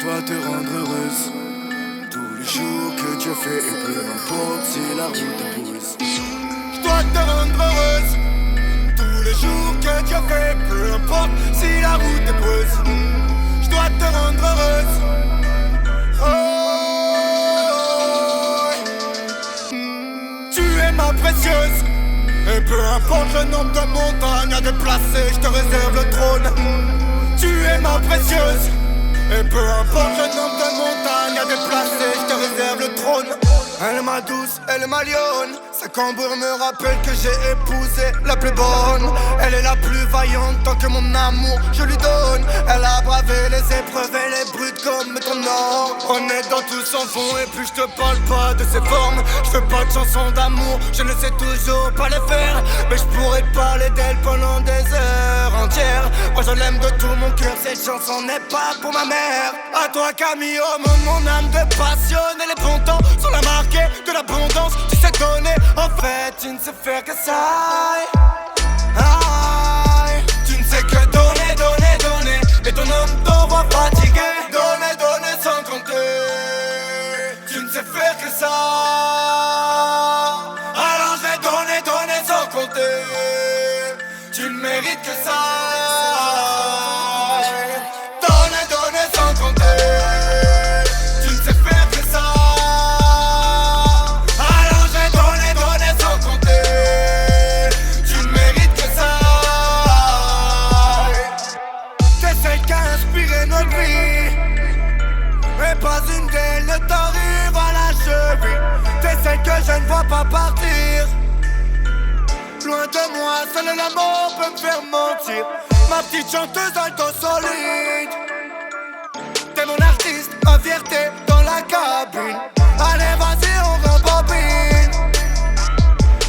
va te rendre heureuse. Tous les jours que Dieu fait, et peu importe si la route est brousse. Je dois te rendre heureuse. Tous les jours que Dieu fait, peu importe si la route est brousse. Je dois te rendre heureuse. Oh, tu es ma précieuse. Et peu importe le nombre de montagnes à déplacer, je te réserve le trône. Tu es ma précieuse. Et peu importe le nombre de montagnes à déplacer, je te réserve le trône. Elle est ma douce, elle est ma lionne. Sa cambrure me rappelle que j'ai épousé la plus bonne. Elle est la plus vaillante tant que mon amour je lui donne. Elle a bravé les épreuves et les brutes comme ton nom. Honnête dans tout son fond et puis je te parle pas de ses formes. Je fais pas de chansons d'amour, je ne sais toujours pas les faire. Mais je pourrais parler d'elle pendant des heures entières. Moi je l'aime de tout mon cœur, cette chanson n'est pas pour ma mère. À toi Camille, oh mon âme de passion. Et les bons temps sont la marque de l'abondance. Tu sais donner, en fait tu ne sais faire que ça. Aïe. Tu ne sais que donner, donner, donner. Et ton homme t'envoie fatigué. Donner, donner sans compter. Tu ne sais faire que ça. Alors je vais donner, donner sans compter. Tu ne mérites que ça. Donner, donner sans compter. Tu ne sais faire que ça. Alors je vais donner, donner sans compter. Tu ne mérites que ça. T'es celle qui a inspiré notre vie. Mais pas une d'elles ne t'arrive à la cheville. T'es celle que je ne vois pas partir. Loin de moi, seul l'amour peut me faire mentir. Ma petite chanteuse alto solide. T'es mon artiste, ma fierté dans la cabine. Allez vas-y on rembobine.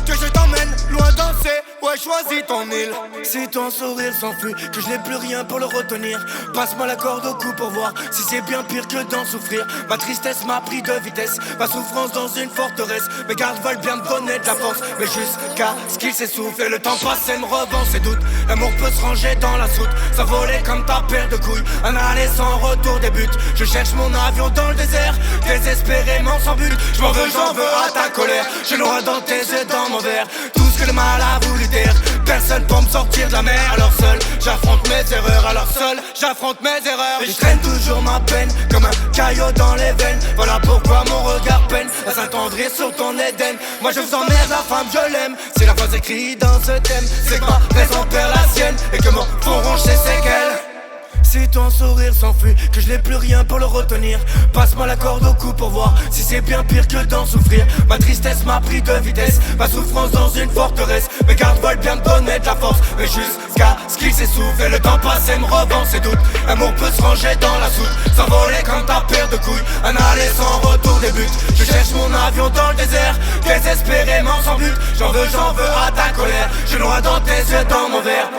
Que je t'emmène loin danser, ouais choisis ton île. Si ton sourire s'enfuit, que je n'ai plus rien pour le retenir, passe-moi la corde au cou pour voir si c'est bien pire que d'en souffrir. Ma tristesse m'a pris de vitesse, ma souffrance dans une forteresse. Mes gardes veulent bien me donner de la force, mais jusqu'à ce qu'il s'essouffle. Et le temps passe et me revend ses doutes. L'amour peut se ranger dans la soute, s'envoler comme ta paire de couilles. Un aller sans retour des buts. Je cherche mon avion dans le désert, désespérément sans but. Je m'en veux, j'en veux à ta colère. Je noie dans tes yeux, dans mon verre, tout ce que le mal a voulu taire. Personne pour me sortir de la mer. Alors seul, j'affronte mes erreurs. Alors seul, j'affronte mes erreurs. Et je traîne toujours ma peine comme un caillot dans les veines. Voilà pourquoi mon regard peine à s'attendrir sur ton Éden. Moi je vous emmerde, la femme je l'aime. C'est la phrase écrite dans ce thème. C'est que ma raison perd la sienne et que mon fond ronge ses séquelles. Si ton sourire s'enfuit, que je n'ai plus rien pour le retenir, passe-moi la corde au cou pour voir si c'est bien pire que d'en souffrir. Ma tristesse m'a pris de vitesse, ma souffrance dans une forteresse. Mes gardes veulent bien me donner de la force, mais jusqu'à ce qu'il s'essouffle. Et le temps passe et me revend ses doutes. L'amour peut se ranger dans la soute, s'envoler comme ta paire de couilles. Un aller sans retour des buts. Je cherche mon avion dans le désert, désespérément sans but. J'en veux à ta colère. Je noie dans tes yeux, dans mon verre.